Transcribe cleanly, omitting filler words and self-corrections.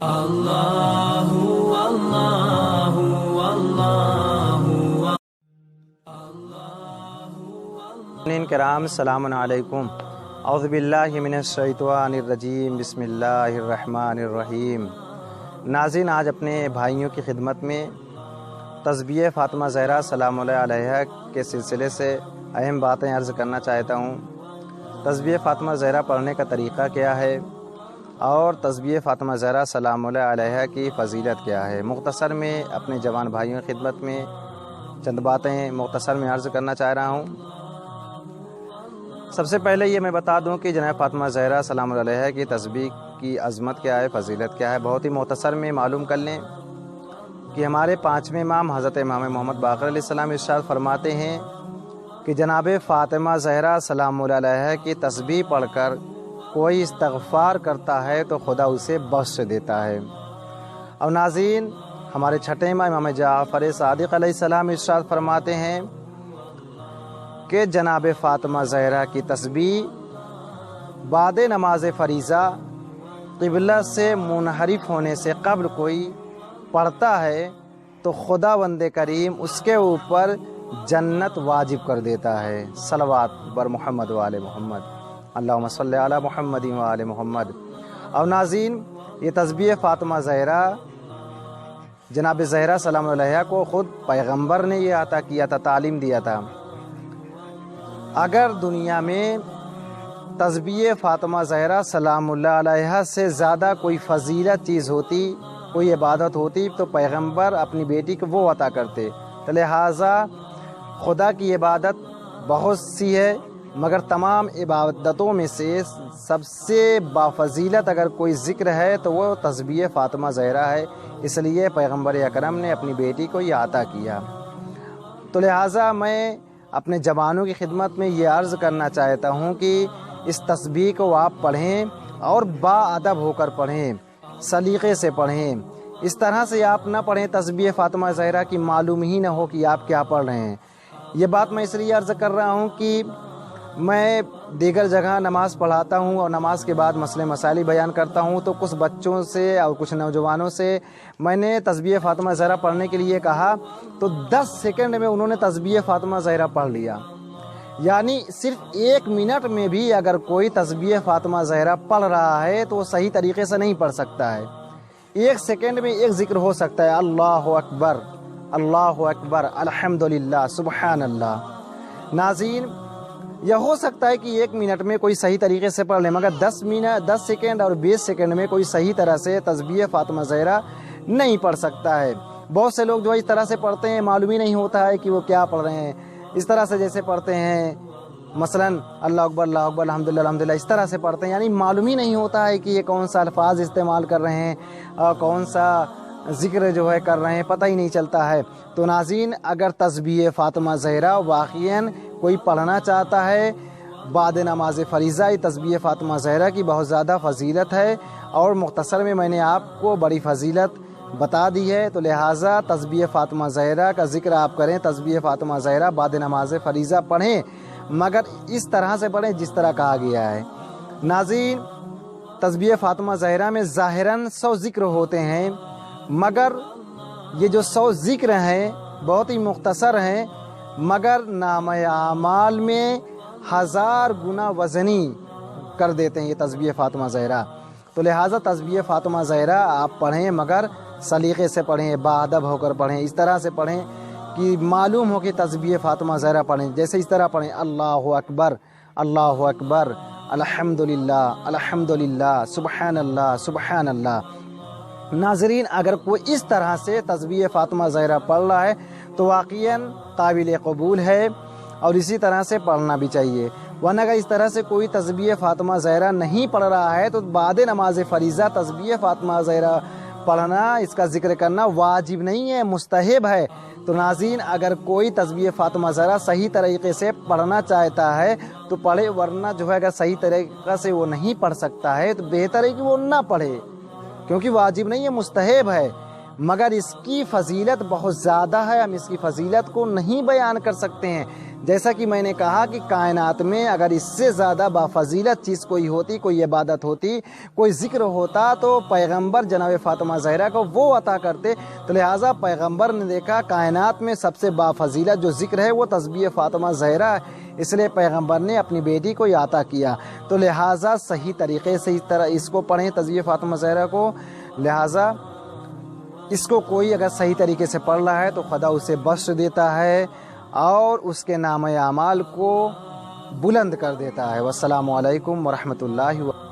اللہ اللہ اللہ۔ کرام السلام علیکم، اعوذ باللہ من الشیطان الرجیم، بسم اللہ الرحمن الرحیم۔ ناظرین، آج اپنے بھائیوں کی خدمت میں تسبیح فاطمہ زہرا سلام اللہ علیہا کے سلسلے سے اہم باتیں عرض کرنا چاہتا ہوں۔ تسبیح فاطمہ زہرا پڑھنے کا طریقہ کیا ہے اور تسبیح فاطمہ زہرا سلام اللہ علیہا کی فضیلت کیا ہے، مختصر میں اپنے جوان بھائیوں کی خدمت میں چند باتیں مختصر میں عرض کرنا چاہ رہا ہوں۔ سب سے پہلے یہ میں بتا دوں کہ جناب فاطمہ زہرا سلام اللہ علیہا کی تسبیح کی عظمت کیا ہے، فضیلت کیا ہے، بہت ہی مختصر میں معلوم کر لیں کہ ہمارے پانچویں امام حضرت امام محمد باقر علیہ السلام ارشاد فرماتے ہیں کہ جناب فاطمہ زہرا سلام اللہ علیہا کی تسبیح پڑھ کر کوئی استغفار کرتا ہے تو خدا اسے بخش دیتا ہے۔ اور ناظرین، ہمارے چھٹے امام امام جعفر صادق علیہ السلام ارشاد فرماتے ہیں کہ جناب فاطمہ زہرا کی تسبیح بعد نماز فریضہ قبلہ سے منحرف ہونے سے قبل کوئی پڑھتا ہے تو خداوند کریم اس کے اوپر جنت واجب کر دیتا ہے۔ صلوات بر محمد و آل محمد، اللہم صلی علی محمد و آل محمد۔ اور ناظرین، یہ تسبیح فاطمہ زہرا جناب زہرا سلام علیہا کو خود پیغمبر نے یہ عطا کیا تھا، تعلیم دیا تھا۔ اگر دنیا میں تسبیح فاطمہ زہرا سلام اللہ علیہا سے زیادہ کوئی فضیلت چیز ہوتی، کوئی عبادت ہوتی، تو پیغمبر اپنی بیٹی کو وہ عطا کرتے۔ تو لہٰذا خدا کی عبادت بہت سی ہے، مگر تمام عبادتوں میں سے سب سے بافضیلت اگر کوئی ذکر ہے تو وہ تسبیح فاطمہ زہرا ہے، اس لیے پیغمبر اکرم نے اپنی بیٹی کو یہ عطا کیا۔ تو لہٰذا میں اپنے جوانوں کی خدمت میں یہ عرض کرنا چاہتا ہوں کہ اس تسبیح کو آپ پڑھیں اور با ادب ہو کر پڑھیں، سلیقے سے پڑھیں۔ اس طرح سے آپ نہ پڑھیں تسبیح فاطمہ زہرا کی معلوم ہی نہ ہو کہ آپ کیا پڑھ رہے ہیں۔ یہ بات میں اس لیے عرض کر رہا ہوں کہ میں دیگر جگہ نماز پڑھاتا ہوں اور نماز کے بعد مسئلے مسائل بیان کرتا ہوں، تو کچھ بچوں سے اور کچھ نوجوانوں سے میں نے تسبیح فاطمہ زہرا پڑھنے کے لیے کہا تو 10 سیکنڈ میں انہوں نے تسبیح فاطمہ زہرا پڑھ لیا۔ یعنی صرف 1 منٹ میں بھی اگر کوئی تسبیح فاطمہ زہرا پڑھ رہا ہے تو وہ صحیح طریقے سے نہیں پڑھ سکتا ہے۔ 1 سیکنڈ میں ایک ذکر ہو سکتا ہے، اللہ اکبر، اللہ اکبر، الحمدللہ، سبحان اللہ۔ ناظرین، یہ ہو سکتا ہے کہ 1 منٹ میں کوئی صحیح طریقے سے پڑھ لے، مگر 10 سیکنڈ اور 20 سیکنڈ میں کوئی صحیح طرح سے تسبیح فاطمہ زہرا نہیں پڑھ سکتا ہے۔ بہت سے لوگ جو اس طرح سے پڑھتے ہیں معلوم ہی نہیں ہوتا ہے کہ وہ کیا پڑھ رہے ہیں۔ اس طرح سے جیسے پڑھتے ہیں مثلا اللہ اکبر، اللہ اکبر، الحمدللہ، الحمدللہ، اس طرح سے پڑھتے ہیں، یعنی معلوم ہی نہیں ہوتا ہے کہ یہ کون سا الفاظ استعمال کر رہے ہیں اور کون سا ذکر جو ہے کر رہے ہیں، پتہ ہی نہیں چلتا ہے۔ تو ناظرین، اگر تسبیح فاطمہ زہرا واقعاً کوئی پڑھنا چاہتا ہے بعد نماز فریضہ، یہ تسبیح فاطمہ زہرا کی بہت زیادہ فضیلت ہے اور مختصر میں نے آپ کو بڑی فضیلت بتا دی ہے، تو لہٰذا تسبیح فاطمہ زہرا کا ذکر آپ کریں، تسبیح فاطمہ زہرا بعد نماز فریضہ پڑھیں، مگر اس طرح سے پڑھیں جس طرح کہا گیا ہے۔ ناظرین، تسبیح فاطمہ زہرا میں ظاہراً 100 ذکر ہوتے ہیں، مگر یہ جو 100 ذکر ہیں بہت ہی مختصر ہیں، مگر نامہ اعمال میں 1000 گنا وزنی کر دیتے ہیں یہ تسبیح فاطمہ زہرا۔ تو لہٰذا تسبیح فاطمہ زہرا آپ پڑھیں، مگر سلیقے سے پڑھیں، با ادب ہو کر پڑھیں، اس طرح سے پڑھیں کہ معلوم ہو کہ تسبیح فاطمہ زہرا پڑھیں۔ جیسے اس طرح پڑھیں، اللہ اکبر، اللہ اکبر، الحمدللہ، الحمدللہ، سبحان اللہ، سبحان اللہ۔ ناظرین، اگر کوئی اس طرح سے تسبیح فاطمہ زہرا پڑھ رہا ہے تو واقعاً قابل قبول ہے اور اسی طرح سے پڑھنا بھی چاہیے، ورنہ اگر اس طرح سے کوئی تسبیح فاطمہ زہرا نہیں پڑھ رہا ہے تو بعد نماز فریضہ تسبیح فاطمہ زہرا پڑھنا، اس کا ذکر کرنا واجب نہیں ہے، مستحب ہے۔ تو ناظرین، اگر کوئی تسبیح فاطمہ زہرا صحیح طریقے سے پڑھنا چاہتا ہے تو پڑھے، ورنہ جو ہے اگر صحیح طریقے سے وہ نہیں پڑھ سکتا ہے تو بہتر ہے کہ وہ نہ پڑھے، کیونکہ واجب نہیں ہے، مستحب ہے۔ مگر اس کی فضیلت بہت زیادہ ہے، ہم اس کی فضیلت کو نہیں بیان کر سکتے ہیں۔ جیسا کہ میں نے کہا کہ کائنات میں اگر اس سے زیادہ بافضیلت چیز کوئی ہوتی، کوئی عبادت ہوتی، کوئی ذکر ہوتا تو پیغمبر جناب فاطمہ زہرا کو وہ عطا کرتے۔ تو لہٰذا پیغمبر نے دیکھا کائنات میں سب سے بافضیلت جو ذکر ہے وہ تسبیح فاطمہ زہرا ہے، اس لیے پیغمبر نے اپنی بیٹی کو یہ عطا کیا۔ تو لہٰذا صحیح طریقے سے اس طرح اس کو پڑھیں تسبیح فاطمہ زہرا کو۔ لہٰذا اس کو کوئی اگر صحیح طریقے سے پڑھ رہا ہے تو خدا اسے بخش دیتا ہے اور اس کے نام اعمال کو بلند کر دیتا ہے۔ والسلام علیکم ورحمۃ اللہ وبرکاتہ۔